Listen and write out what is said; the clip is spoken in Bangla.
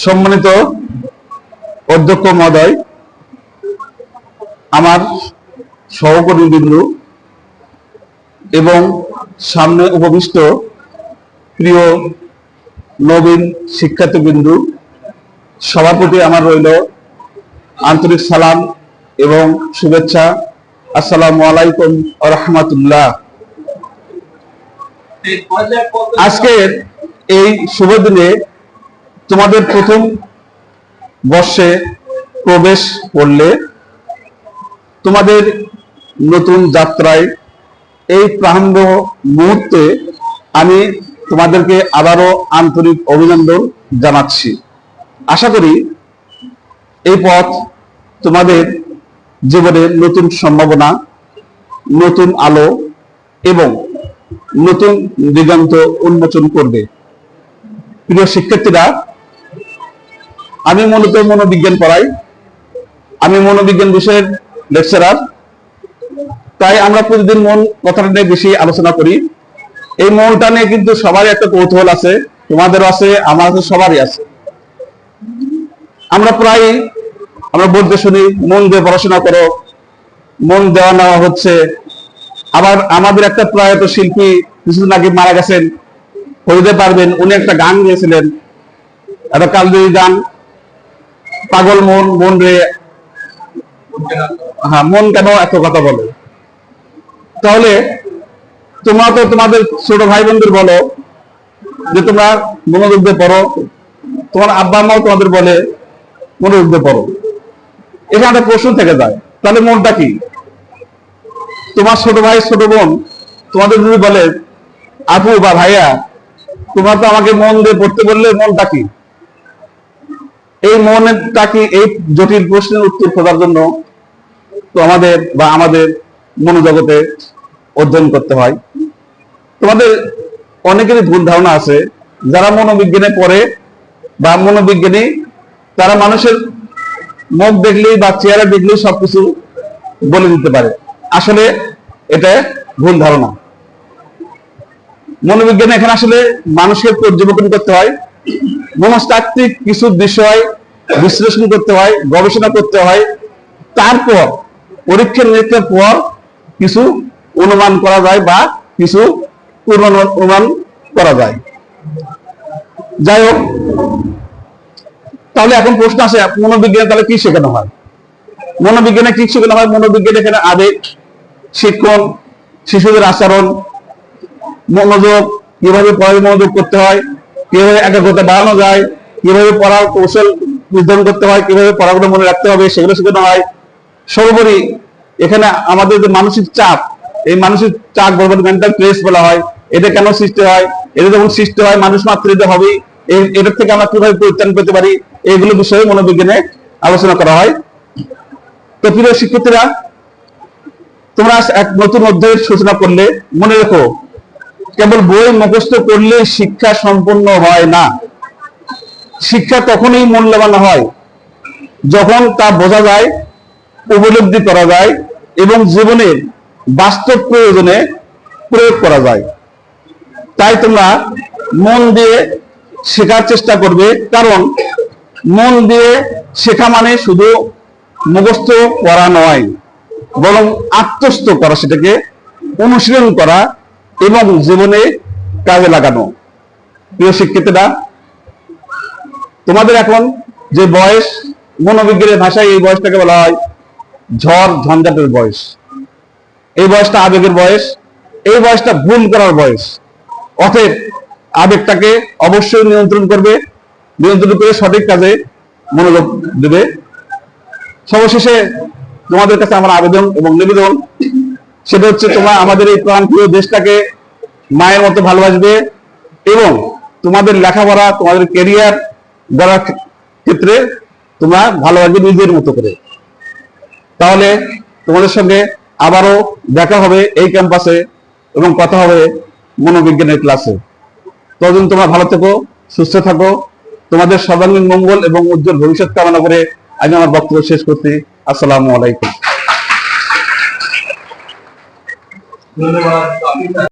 সম্মানিত অধ্যক্ষ মহোদয়, আমার সহকর্মীবৃন্দ এবং সামনে উপবিষ্ট প্রিয় নবীন শিক্ষার্থীবৃন্দ, সবার প্রতি আমার রইল আন্তরিক সালাম এবং শুভেচ্ছা। আসসালামু আলাইকুম ওয়া রাহমাতুল্লাহ। আজকের এই শুভ দিনে তোমাদের প্রথম বর্ষে প্রবেশ করলে তোমাদের নতুন যাত্রায় এই প্রারম্ভ মুহূর্তে আমি তোমাদেরকে আবারও আন্তরিক অভিনন্দন জানাচ্ছি। আশা করি এই পথ তোমাদের জীবনে নতুন সম্ভাবনা, নতুন আলো এবং নতুন দিগন্ত উন্মোচন করবে। প্রিয় শিক্ষার্থীরা, আমি মূলত মনোবিজ্ঞান পড়াই। আমি মনোবিজ্ঞান বিষয়ের লেকচারার, তাই আমরা প্রতিদিন মন কথাটা নিয়ে বেশি আলোচনা করি। এই মনটা নিয়ে কিন্তু সবারই একটা কৌতূহল আছে, তোমাদেরও আছে, আমার আছে, সবারই আছে। আমরা প্রায় বলতে শুনি মন দিয়ে পড়াশোনা করো, মন দেওয়া নেওয়া হচ্ছে। আবার আমাদের একটা প্রয়াত শিল্পী কিছুদিন আগে মারা গেছেন, বলতে পারবেন, উনি একটা গান গেয়েছিলেন, একটা কালজয়ী গান, পাগল মন, মন রে, হ্যাঁ, মন কেন এত কথা বলে। তাহলে তোমরা তো তোমাদের ছোট ভাই বোনদের বলো যে তোমরা মনোযোগ দিয়ে পড়ো, তোমার আব্বা আম্মাও তোমাদের বলে মনোযোগ দিয়ে পড়ো। এখানে একটা প্রশ্ন থেকে যায়, তাহলে মনটা কি? তোমার ছোট ভাই ছোট বোন তোমাদের যদি বলে, আপু বা ভাইয়া, তোমরা তো আমাকে মন দিয়ে পড়তে বললে, মনটা কি? এই মনটা কি, এই জটিল প্রশ্নের উত্তর খোঁজার জন্য তো আমাদের মনোজগতে অধ্যয়ন করতে হয়। তোমাদের অনেকেরই ভুল ধারণা আছে, যারা মনোবিজ্ঞানে পড়ে বা মনোবিজ্ঞানী, তারা মানুষের মুখ দেখলেই বা চেহারা দেখলেই সবকিছু বলে দিতে পারে। আসলে এটা ভুল ধারণা। মনোবিজ্ঞানে এখানে আসলে মানুষকে পর্যবেক্ষণ করতে হয়, মনস্তাত্ত্বিক কিছু বিষয় বিশ্লেষণ করতে হয়, গবেষণা করতে হয়, তারপর পরীক্ষা নিরীক্ষার পর কিছু অনুমান করা যায় বা কিছু পূর্বানুমান করা যায়। যাই হোক, তাহলে এখন প্রশ্ন আসে, মনোবিজ্ঞানে তাহলে কি শেখানো হয়? মনোবিজ্ঞানে কি শেখানো হয়? মনোবিজ্ঞানে এখানে আবেগ, শিক্ষণ, শিশুদের আচরণ, মনোযোগ, কিভাবে পড়ায় মনোযোগ করতে হয়, কিভাবে একাগ্রতা বাড়ানো যায়, কিভাবে পড়ার কৌশল নির্ধারণ করতে হয়, কিভাবে পড়াগুলো মনে রাখতে হবে, সেগুলো শেখানো হয়। সর্বোপরি এখানে আমাদের যে মানসিক চাপ, এই মানসিক চাপ বলতে মেন্টাল স্ট্রেস বলা হয়, এটা কেন সৃষ্টি হয়, এটা যখন সৃষ্টি হয় মানুষ মাত্র এটা হবেই, এটার থেকে আমরা কিভাবে পরিত্রাণ পেতে পারি, এইগুলো বিষয়ে মনোবিজ্ঞানে আলোচনা করা হয়। তো প্রিয় শিক্ষার্থীরা, তোমরা এক নতুন অধ্যায়ের সূচনা করলে, মনে রেখো, কেবল বই মুখস্থ করলে শিক্ষা সম্পূর্ণ হয় না। শিক্ষা তখনই মূল্যবান হয় যখন তা বোঝা যায়, উপলব্ধি করা যায় এবং জীবনের বাস্তব প্রয়োজনে প্রয়োগ করা যায়। তাই তোমরা মন দিয়ে শেখার চেষ্টা করবে, কারণ মন দিয়ে শেখা মানে শুধু মুখস্থ করা নয়, বরং আত্মস্থ করা, সেটাকে অনুশীলন করা এবং জীবনে কাজে লাগানো। প্রিয় শিক্ষার্থীরা, তোমাদের এখন যে বয়স, মনোবিজ্ঞানের ভাষায় এই বয়সটাকে বলা হয় ঝড় ঝঞ্ঝাটের বয়স। এই বয়সটা আবেগের বয়স, এই বয়সটা ভুল করার বয়স। অতএব আবেগটাকে অবশ্যই নিয়ন্ত্রণ করবে, নিয়ন্ত্রণ করে সঠিক কাজে মনোযোগ দেবে। সর্বশেষে তোমাদের কাছে আমার আবেদন এবং নিবেদন, সেটা হচ্ছে তোমরা আমাদের এই প্রাণপ্রিয় দেশটাকে মায়ের মতো ভালোবাসবে এবং তোমাদের লেখাপড়া, তোমাদের ক্যারিয়ার গড়ার ক্ষেত্রে তোমরা ভালোবাসবে নিজের মতো করে। তাহলে তোমাদের সঙ্গে আবারও দেখা হবে এই ক্যাম্পাসে এবং কথা হবে মনোবিজ্ঞানের ক্লাসে। ততদিন তোমরা ভালো থেকো, সুস্থ থাকো। তোমাদের সর্বাঙ্গীন মঙ্গল এবং উজ্জ্বল ভবিষ্যৎ কামনা করে আমি আমার বক্তব্য শেষ করছি। আসসালামু আলাইকুম। ধন্যবাদ।